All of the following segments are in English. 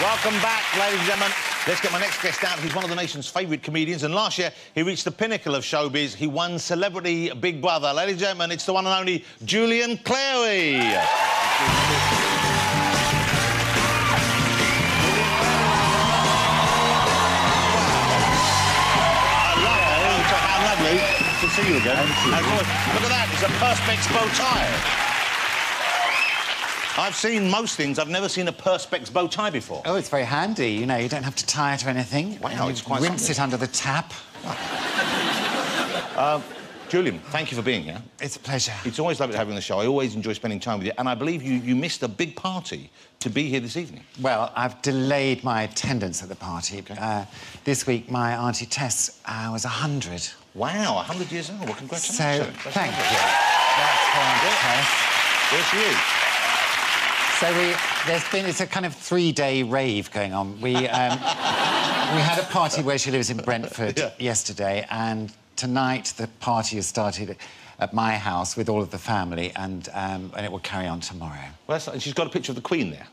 Welcome back, ladies and gentlemen. Let's get my next guest out. He's one of the nation's favourite comedians, and last year he reached the pinnacle of showbiz. He won Celebrity Big Brother. Ladies and gentlemen, it's the one and only Julian Clary. Good to see you again. Look at that, it's a Perspex bow tie. I've seen most things. I've never seen a Perspex bow tie before. Oh, it's very handy. You know, you don't have to tie it or anything. Wow, it's quite rinse something. it under the tap. Julian, thank you for being here. It's a pleasure. It's always lovely having the show. I always enjoy spending time with you. And I believe you missed a big party to be here this evening. Well, I've delayed my attendance at the party. Okay. This week, my Auntie Tess was 100. Wow, 100 years old. Well, congratulations. So, thank you. That's for Auntie Tess. There she is. So it's a kind of 3-day rave going on. We had a party where she lives in Brentford yesterday, and tonight the party has started at my house with all of the family, and it will carry on tomorrow. Well, and she's got a picture of the Queen there.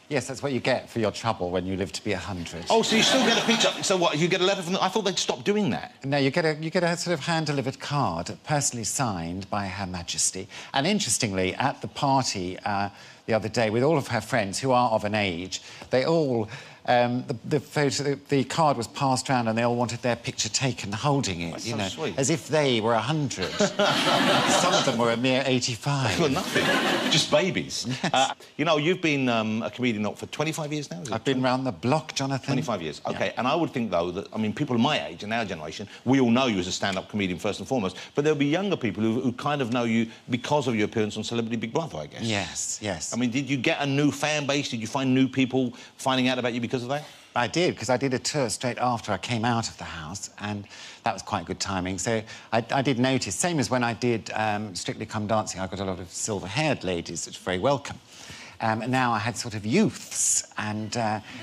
Yes, that's what you get for your trouble when you live to be 100. Oh, so you still get a picture? So what, you get a letter from them? I thought they'd stop doing that. No, you get a sort of hand-delivered card, personally signed by Her Majesty. And interestingly, at the party the other day, with all of her friends who are of an age, they all... the card was passed around and they all wanted their picture taken holding it, That's you so know, sweet. as if they were 100. Some of them were a mere 85. Well, nothing. Just babies. Yes. You know, you've been a comedian for 25 years now, is it? I've been round the block, Jonathan. 25 years, OK. Yeah. And I would think, though, that, I mean, people of my age and our generation, we all know you as a stand-up comedian first and foremost, but there'll be younger people who kind of know you because of your appearance on Celebrity Big Brother, I guess. Yes, yes. I mean, did you get a new fan base? Did you find new people finding out about you because of that? I did, because I did a tour straight after I came out of the house, and that was quite good timing. So I did notice, same as when I did Strictly Come Dancing, I got a lot of silver-haired ladies, which were very welcome. And now I had sort of youths and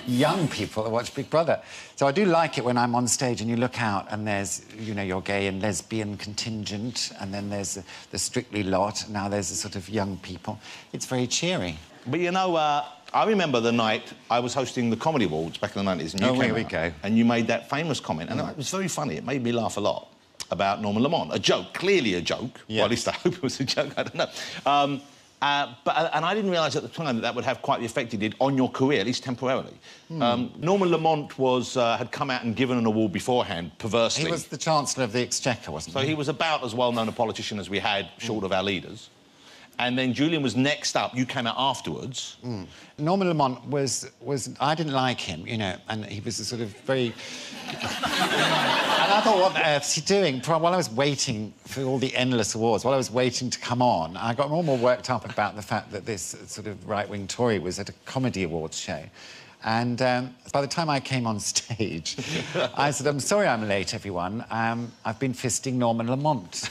young people that watch Big Brother. So I do like it when I'm on stage and you look out and there's, you know, your gay and lesbian contingent, and then there's the Strictly lot, now there's a sort of young people. It's very cheery. But, you know, I remember the night I was hosting the Comedy Awards back in the 90s, and you came here we out, go. and you made that famous comment, and it was very funny. It made me laugh a lot, about Norman Lamont. A joke, clearly a joke. Yeah. Well, at least I hope it was a joke, I don't know. And I didn't realise at the time that that would have quite the effect it did on your career, at least temporarily. Norman Lamont had come out and given an award beforehand, perversely. He was the Chancellor of the Exchequer, wasn't he? So he was about as well-known a politician as we had, short of our leaders. And then Julian was next up. You came out afterwards. Norman Lamont was... I didn't like him, you know, and he was a sort of very... And I thought, what on earth is he doing? While I was waiting for all the endless awards, while I was waiting to come on, I got more and more worked up about the fact that this sort of right-wing Tory was at a comedy awards show. And by the time I came on stage, I said, I'm sorry I'm late, everyone. I've been fisting Norman Lamont.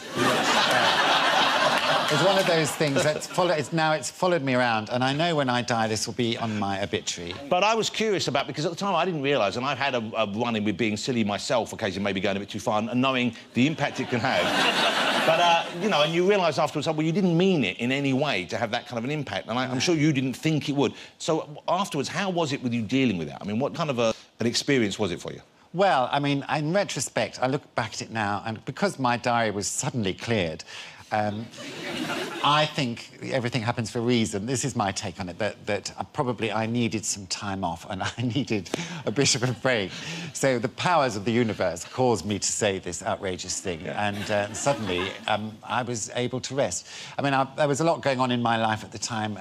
It's one of those things that's it's followed me around, and I know when I die this will be on my obituary. But I was curious about, because at the time I didn't realise, and I've had a run-in with being silly myself, occasionally maybe going a bit too far, and knowing the impact it can have. But, you know, and you realise afterwards, well, you didn't mean it in any way to have that kind of an impact, and I'm sure you didn't think it would. So afterwards, how was it with you dealing with that? I mean, what kind of an experience was it for you? Well, I mean, in retrospect, I look back at it now, and because my diary was suddenly cleared, I think everything happens for a reason. This is my take on it, that probably I needed some time off and I needed a bit of a break. So the powers of the universe caused me to say this outrageous thing, and suddenly I was able to rest. I mean, there was a lot going on in my life at the time.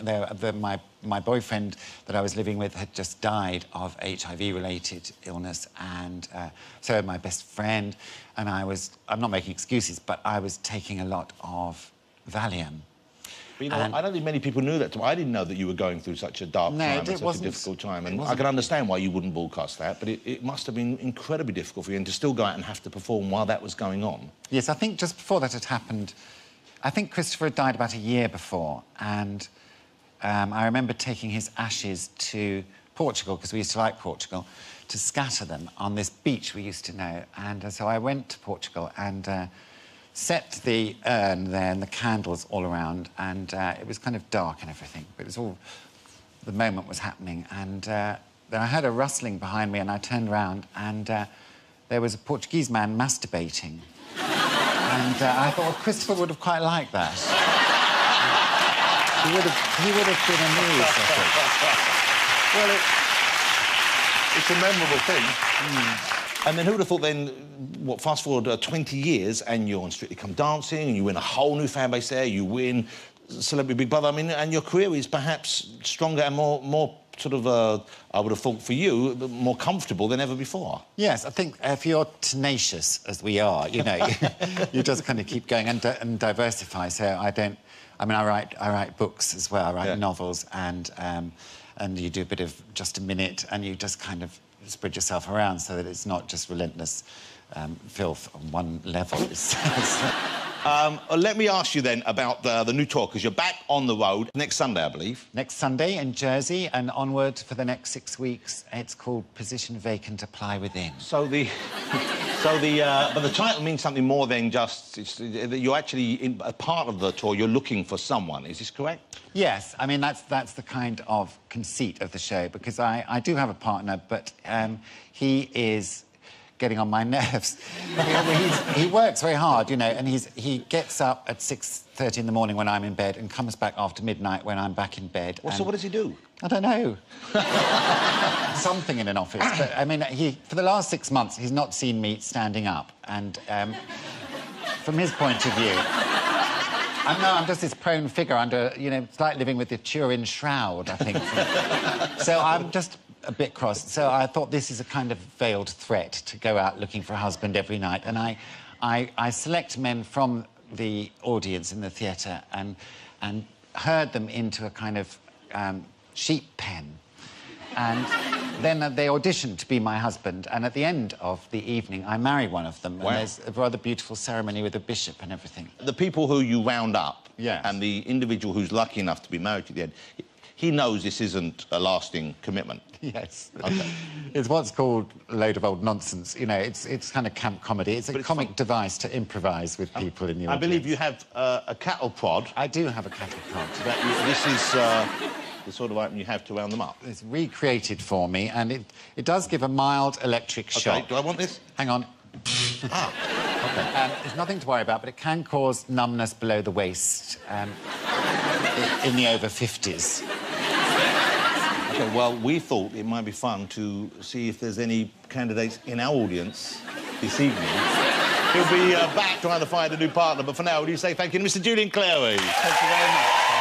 My boyfriend that I was living with had just died of HIV-related illness, and so had my best friend, and I'm not making excuses, but I was taking a lot of Valium. But, you know, I don't think many people knew that. I didn't know that you were going through such a dark time and such a difficult time, and I can understand why you wouldn't broadcast that, but it must have been incredibly difficult for you, and to still go out and have to perform while that was going on. Yes, I think just before that had happened, I think Christopher had died about a year before, and I remember taking his ashes to Portugal, because we used to like Portugal, to scatter them on this beach we used to know. And so I went to Portugal and set the urn there and the candles all around, and it was kind of dark and everything, but it was all... The moment was happening, and then I heard a rustling behind me and I turned around and there was a Portuguese man masturbating. And I thought, well, Christopher would have quite liked that. He would have been amused, I think. Well, it's a memorable thing. And then who would have thought then, what, fast forward 20 years and you're on Strictly Come Dancing and you win a whole new fan base there, you win Celebrity Big Brother, I mean, and your career is perhaps stronger and more sort of, I would have thought for you, more comfortable than ever before. Yes, I think if you're tenacious, as we are, you know, you just kind of keep going and diversify. So I mean, I write books as well, I write novels, and you do a bit of Just a Minute, and you just kind of spread yourself around so that it's not just relentless filth on one level. Let me ask you then about the new tour, because you're back on the road next Sunday, I believe. Next Sunday in Jersey and onward for the next 6 weeks. It's called Position Vacant, Apply Within. But the title means something more than just... you're actually, in a part of the tour, you're looking for someone. Is this correct? Yes. I mean, that's the kind of conceit of the show, because I do have a partner, but he is getting on my nerves. He works very hard, you know, and he gets up at 6:30 in the morning when I'm in bed and comes back after midnight when I'm back in bed. Well, so what does he do? I don't know. Something in an office. But, I mean, for the last 6 months, he's not seen me standing up. And from his point of view, I'm just this prone figure under, you know, it's like living with the Turin shroud, I think. So I'm just a bit cross. So I thought this is a kind of veiled threat to go out looking for a husband every night. And I select men from the audience in the theatre and herd them into a kind of sheep pen. And then they audition to be my husband. And at the end of the evening, I marry one of them. Wow. And there's a rather beautiful ceremony with a bishop and everything. The people who you round up, yes, and the individual who's lucky enough to be married to the end, he knows this isn't a lasting commitment. Yes. Okay. It's what's called a load of old nonsense. You know, it's kind of camp comedy. It's a comic device to improvise with people in the audience. I believe you have a cattle prod. I do have a cattle prod. This is the sort of item you have to round them up. It's recreated for me, and it does give a mild electric shock. OK, do I want this? Hang on. Ah, OK. There's nothing to worry about, but it can cause numbness below the waist in the over 50s. OK, well, we thought it might be fun to see if there's any candidates in our audience this evening. He'll be back trying to find a new partner, but for now, would you say thank you to Mr. Julian Clary? Thank you very much.